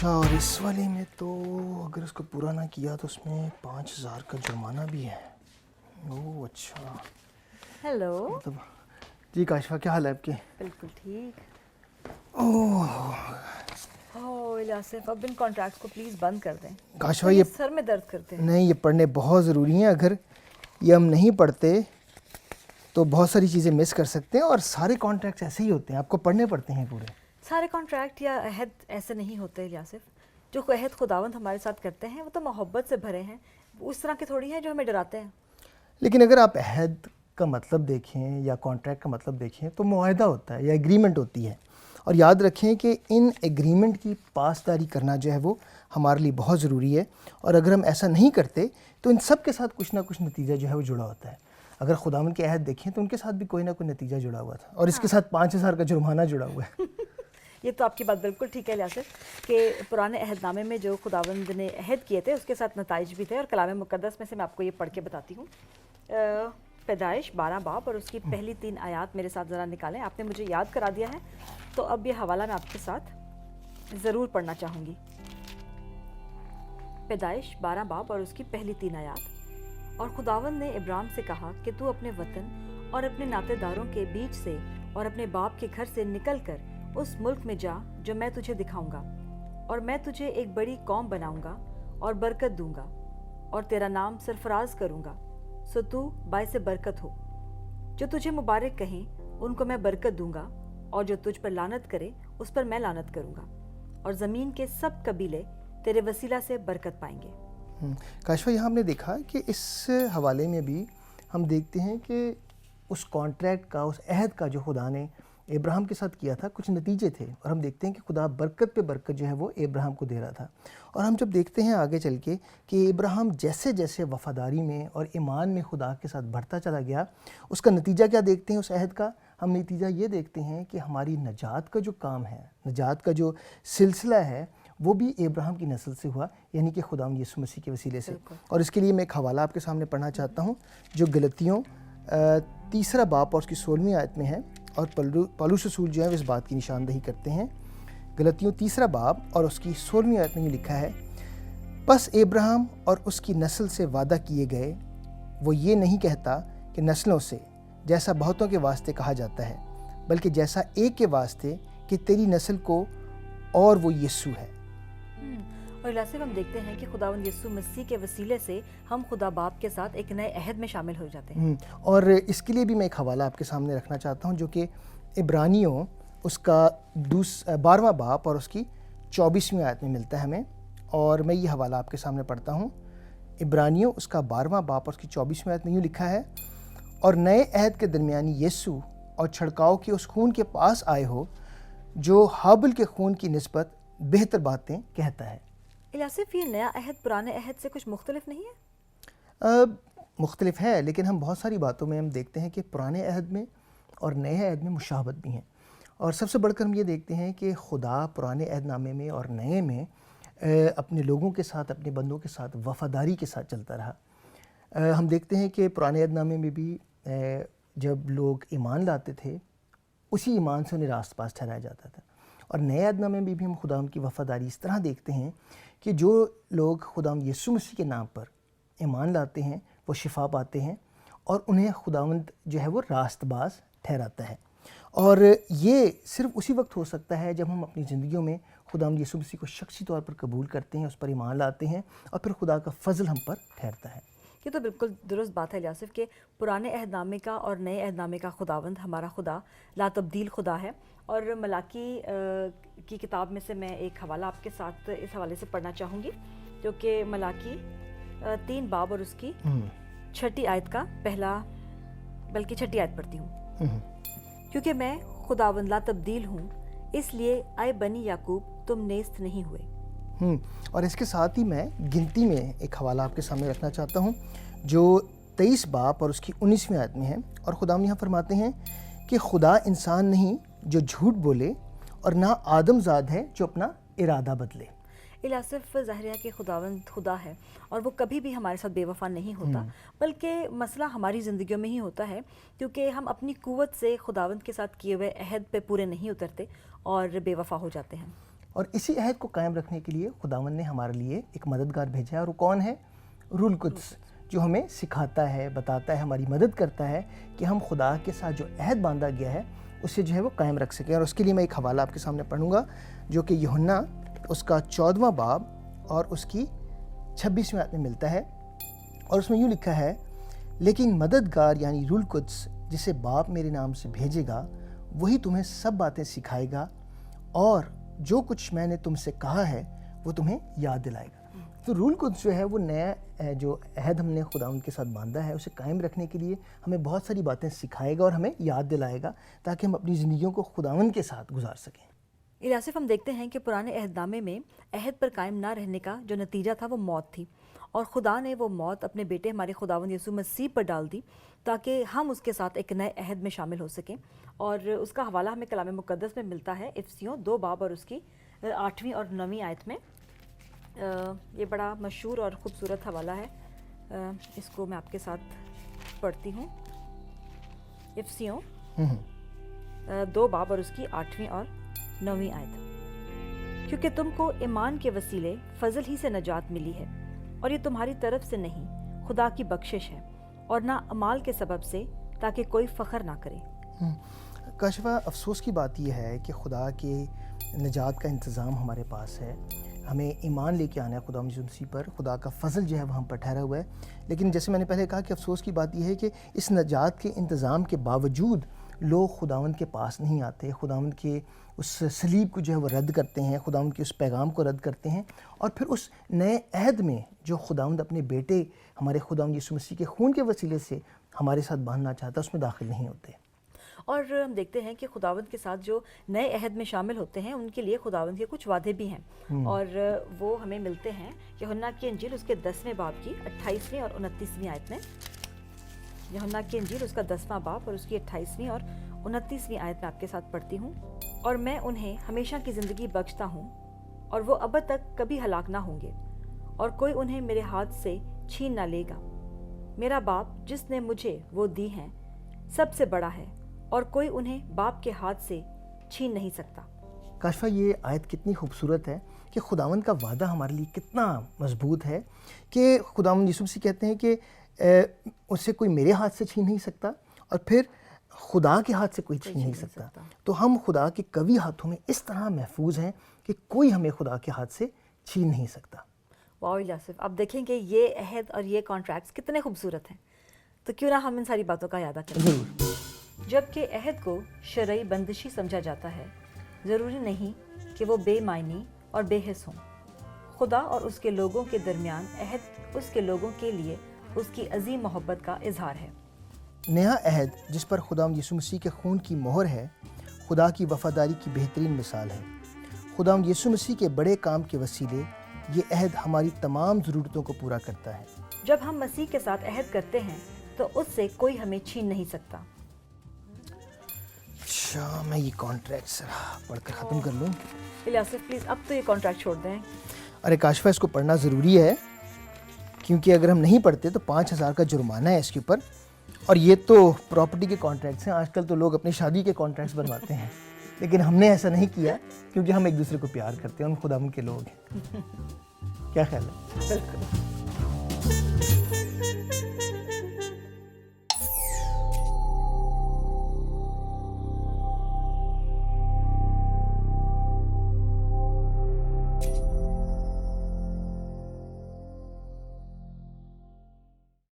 अच्छा, और इस वाले में तो अगर उसको पूरा ना किया तो उसमें 5,000 का जुर्माना भी है। ओह अच्छा। हेलो। मतलब जी काशिफा, क्या हाल है आपके? बिल्कुल ठीक। ओह ओह इलियासिफ, अब इन कॉन्ट्रैक्ट्स को प्लीज़ बंद कर दें। काशिफा, तो ये ये सर में दर्द करते हैं। नहीं, ये पढ़ने बहुत ज़रूरी हैं। अगर ये हम नहीं पढ़ते तो बहुत सारी चीज़ें मिस कर सकते हैं, और सारे कॉन्ट्रैक्ट्स ऐसे ही होते हैं, आपको पढ़ने पड़ते हैं पूरे। सारे कॉन्ट्रैक्ट या अहद ऐसे नहीं होते इलियासिफ। जो अहद खुदावंद हमारे साथ करते हैं वो तो मोहब्बत से भरे हैं, उस तरह के थोड़ी हैं जो हमें डराते हैं। लेकिन अगर आप अहद का मतलब देखें या कॉन्ट्रैक्ट का मतलब देखें तो मुआहदा होता है या एग्रीमेंट होती है। और याद रखें कि इन एग्रीमेंट की पासदारी करना जो है वो हमारे लिए बहुत ज़रूरी है। और अगर हम ऐसा नहीं करते तो इन सब के साथ कुछ ना कुछ नतीजा जो है वो जुड़ा होता है। अगर खुदावंद के अहद देखें तो उनके साथ भी कोई ना कोई नतीजा जुड़ा हुआ था, और इसके साथ 5,000 का जुर्माना जुड़ा हुआ है। ये तो आपकी बात बिल्कुल ठीक है इलियासिफ कि पुराने अहदनामे में जो खुदावंद ने अहद किए थे उसके साथ नताइज भी थे। और कलाम मुक़द्दस में से मैं आपको ये पढ़ के बताती हूँ। पैदाइश 12 बाब और उसकी पहली 3 आयात मेरे साथ ज़रा निकालें। आपने मुझे याद करा दिया है तो अब ये हवाला मैं आपके साथ ज़रूर पढ़ना चाहूँगी। पैदाइश 12 बाब और उसकी पहली 3 आयात। और खुदावंद ने इब्राहिम से कहा कि तू अपने वतन और अपने नातेदारों के बीच से और अपने बाप के घर से निकल कर उस मुल्क में जा जो मैं तुझे दिखाऊंगा, और मैं तुझे एक बड़ी कौम बनाऊंगा और बरकत दूंगा और तेरा नाम सरफराज करूंगा, सो तू बाइस बरकत हो। जो तुझे मुबारक कहें उनको मैं बरकत दूंगा, और जो तुझ पर लानत करे उस पर मैं लानत करूंगा, और ज़मीन के सब कबीले तेरे वसीला से बरकत पाएंगे। काशिफा, यहाँ हमने देखा कि इस हवाले में भी हम देखते हैं कि उस कॉन्ट्रैक्ट का, उस अहद का जो खुदा ने इब्राहिम के साथ किया था, कुछ नतीजे थे। और हम देखते हैं कि खुदा बरकत पे बरकत जो है वो इब्राहिम को दे रहा था। और हम जब देखते हैं आगे चल के कि इब्राहिम जैसे जैसे वफ़ादारी में और ईमान में खुदा के साथ बढ़ता चला गया, उसका नतीजा क्या देखते हैं उस अहद का? हम नतीजा ये देखते हैं कि हमारी नजात का जो काम है, नजात का जो सिलसिला है, वो भी इब्राहिम की नस्ल से हुआ, यानी कि खुदावंद यीशु मसीह के वसीले से। और इसके लिए मैं एक हवाला आपके सामने पढ़ना चाहता हूँ जो गलतियों 3 बाब और उसकी 16वीं आयत में है। और पौलुस रसूल जो है इस बात की निशानदही करते हैं। गलतियों 3 बाब और उसकी 16वीं आयत में ये लिखा है, बस इब्राहिम और उसकी नस्ल से वादा किए गए वो ये नहीं कहता कि नस्लों से, जैसा बहुतों के वास्ते कहा जाता है, बल्कि जैसा एक के वास्ते कि तेरी नस्ल को, और वो यीशु है। और इलियासिफ, हम देखते हैं कि खुदावंद यीशु मसीह के वसीले से हम खुदा बाप के साथ एक नए अहद में शामिल हो जाते हैं। और इसके लिए भी मैं एक हवाला आपके सामने रखना चाहता हूँ जो कि इब्रानियों उसका 12वां बाब और उसकी 24वीं आयत में मिलता है हमें। और मैं ये हवाला आपके सामने पढ़ता हूँ। इब्रानियों उसका 12वां बाब और उसकी 24वीं आयत में यूँ लिखा है, और नए अहद के दरमियानी यीशु और छिड़काव के उस खून के पास आए हो जो हाबिल के खून की निस्बत बेहतर बातें कहता है। इलियासिफ, ये नया अहद पुराने अहद से कुछ मुख्तलिफ नहीं है? मुख्तलिफ है, लेकिन हम बहुत सारी बातों में हम देखते हैं कि पुराने अहद में और नए अहद में मुशाबत भी हैं। और सबसे बढ़कर हम ये देखते हैं कि खुदा पुराने अहदनामे में और नए में अपने लोगों के साथ, अपने बंदों के साथ वफ़ादारी के साथ चलता रहा। हम देखते हैं कि पुराने अहदनामे में भी जब लोग ईमान लाते थे, उसी ईमान से उन्हें रास्त पास ठहराया जाता था। और नए अहदनामे में भी हम खुदा की वफ़ादारी इस तरह देखते हैं कि जो लोग खुदावंद यीशु मसीह के नाम पर ईमान लाते हैं वो शिफा पाते हैं, और उन्हें खुदावंद जो है वो रास्तबाज ठहराता है। और ये सिर्फ उसी वक्त हो सकता है जब हम अपनी ज़िंदगियों में खुदावंद यीशु मसीह को शख्सी तौर पर कबूल करते हैं, उस पर ईमान लाते हैं, और फिर खुदा का फ़ज़ल हम पर ठहरता है। ये तो बिल्कुल दुरुस्त बात है इलियासिफ कि पुराने अहदनामे का और नए अहदनामे का खुदावंद, हमारा खुदा ला तब्दील खुदा है। और मलाकी की किताब में से मैं एक हवाला आपके साथ इस हवाले से पढ़ना चाहूँगी जो कि मलाकी 3 बाब और उसकी 6ठी आयत का बल्कि 6ठी आयत पढ़ती हूँ। क्योंकि मैं खुदावंद ला तब्दील हूँ, इसलिए आए बनी याकूब तुम नेस्त नहीं हुए। और इसके साथ ही मैं गिनती में एक हवाला आपके सामने रखना चाहता हूँ जो 23 बाब और उसकी 19वीं आयत में है। और खुदावंद यहाँ फरमाते हैं कि खुदा इंसान नहीं जो झूठ बोले, और ना आदमजाद है जो अपना इरादा बदले। इलियासिफ, ज़ाहिर है कि खुदावंद खुदा है और वो कभी भी हमारे साथ बेवफा नहीं होता, बल्कि मसला हमारी ज़िंदगियों में ही होता है क्योंकि हम अपनी कुव्वत से खुदावंद के साथ किए हुए अहद पे पूरे नहीं उतरते और बेवफा हो जाते हैं। اور اسی عہد کو قائم رکھنے کے لیے خداوند نے ہمارے لیے ایک مددگار بھیجا ہے، اور وہ کون ہے؟ روح القدس، جو ہمیں سکھاتا ہے، بتاتا ہے، ہماری مدد کرتا ہے کہ ہم خدا کے ساتھ جو عہد باندھا گیا ہے اسے جو ہے وہ قائم رکھ سکیں۔ اور اس کے لیے میں ایک حوالہ آپ کے سامنے پڑھوں گا جو کہ یوحنا اس کا 14واں باب اور اس کی 26ویں آیت میں ملتا ہے، اور اس میں یوں لکھا ہے، لیکن مددگار یعنی روح القدس جسے باپ میرے نام سے بھیجے گا وہی تمہیں سب باتیں سکھائے گا اور جو کچھ میں نے تم سے کہا ہے وہ تمہیں یاد دلائے گا۔ تو روح القدس جو ہے وہ نیا جو عہد ہم نے خداوند کے ساتھ باندھا ہے اسے قائم رکھنے کے لیے ہمیں بہت ساری باتیں سکھائے گا اور ہمیں یاد دلائے گا تاکہ ہم اپنی زندگیوں کو خداوند کے ساتھ گزار سکیں۔ الیاصف، ہم دیکھتے ہیں کہ پرانے عہد نامے میں عہد پر قائم نہ رہنے کا جو نتیجہ تھا وہ موت تھی، اور خدا نے وہ موت اپنے بیٹے ہمارے خداوند یسوع مسیح پر ڈال دی تاکہ ہم اس کے ساتھ ایک نئے عہد میں شامل ہو سکیں۔ اور اس کا حوالہ ہمیں کلام مقدس میں ملتا ہے افسیوں 2 باب اور اس کی 8ویں اور 9ویں آیت میں۔ یہ بڑا مشہور اور خوبصورت حوالہ ہے، اس کو میں آپ کے ساتھ پڑھتی ہوں۔ افسیوں 2 باب اور اس کی 8ویں اور 9ویں آیت، کیونکہ تم کو ایمان کے وسیلے فضل ہی سے نجات ملی ہے، اور یہ تمہاری طرف سے نہیں، خدا کی بخشش ہے، اور نہ اعمال کے سبب سے، تاکہ کوئی فخر نہ کرے۔ کاشفہ، افسوس کی بات یہ ہے کہ خدا کے نجات کا انتظام ہمارے پاس ہے، ہمیں ایمان لے کے آنا ہے خدا یسوع مسیح پر، خدا کا فضل جو ہے وہ ہم پر ٹھہرا ہوا ہے، لیکن جیسے میں نے پہلے کہا کہ افسوس کی بات یہ ہے کہ اس نجات کے انتظام کے باوجود لوگ خداوند کے پاس نہیں آتے، خداوند کے اس صلیب کو جو ہے وہ رد کرتے ہیں، خداوند کے اس پیغام کو رد کرتے ہیں، اور پھر اس نئے عہد میں جو خداوند اپنے بیٹے ہمارے خداوند یسوع مسیح کے خون کے وسیلے سے ہمارے ساتھ باندھنا چاہتا ہے اس میں داخل نہیں ہوتے۔ اور ہم دیکھتے ہیں کہ خداوند کے ساتھ جو نئے عہد میں شامل ہوتے ہیں ان کے لیے خداوند کے کچھ وعدے بھی ہیں، اور وہ ہمیں ملتے ہیں یوحنا کی انجیل اس کے 10ویں باب کی 28ویں اور 29ویں آیت میں۔ یوحنا کی انجیل اس کا 10واں باب اور اس کی 28ویں اور 29ویں آیت میں آپ کے ساتھ پڑھتی ہوں۔ اور میں انہیں ہمیشہ کی زندگی بخشتا ہوں، اور وہ ابد تک کبھی ہلاک نہ ہوں گے، اور کوئی انہیں میرے ہاتھ سے چھین نہ لے گا۔ میرا باپ جس نے مجھے وہ دی ہیں سب سے بڑا ہے، اور کوئی انہیں باپ کے ہاتھ سے چھین نہیں سکتا۔ کاشفہ، یہ آیت کتنی خوبصورت ہے کہ خداوند کا وعدہ ہمارے لیے کتنا مضبوط ہے کہ خداوند یسوع مسیح کہتے ہیں کہ اسے کوئی میرے ہاتھ سے چھین نہیں سکتا، اور پھر خدا کے ہاتھ سے کوئی چھین نہیں سکتا۔ تو ہم خدا کے قوی ہاتھوں میں اس طرح محفوظ ہیں کہ کوئی ہمیں خدا کے ہاتھ سے چھین نہیں سکتا۔ واو الیاصف، اب دیکھیں کہ یہ عہد اور یہ کانٹریکٹس کتنے خوبصورت ہیں، تو کیوں نہ ہم ان ساری باتوں کا اعادہ کریں۔ ضرور۔ جبکہ عہد کو شرعی بندشی سمجھا جاتا ہے، ضروری نہیں کہ وہ بے معنی اور بے حس ہوں۔ خدا اور اس کے لوگوں کے درمیان عہد اس کے لوگوں کے لیے اس کی عظیم محبت کا اظہار ہے۔ نیا عہد جس پر خداوند یسوع مسیح کے خون کی مہر ہے، خدا کی وفاداری کی بہترین مثال ہے۔ خداوند یسوع مسیح کے بڑے کام کے وسیلے یہ عہد ہماری تمام ضرورتوں کو پورا کرتا ہے۔ جب ہم مسیح کے ساتھ عہد کرتے ہیں تو اس سے کوئی ہمیں چھین نہیں سکتا۔ اچھا، میں یہ کانٹریکٹ پڑھ کر ختم کر لوں۔ الیاصف پلیز اب تو یہ کانٹریکٹ چھوڑ دیں۔ ارے کاشفہ، اس کو پڑھنا ضروری ہے، کیونکہ اگر ہم نہیں پڑھتے تو 5000 کا جرمانہ ہے اس کے اوپر، اور یہ تو پراپرٹی کے کانٹریکٹس ہیں۔ آج کل تو لوگ اپنی شادی کے کانٹریکٹس بنواتے ہیں، لیکن ہم نے ایسا نہیں کیا کیونکہ ہم ایک دوسرے کو پیار کرتے ہیں، ہم خداوند کے لوگ ہیں۔ کیا خیال ہے؟ بالکل۔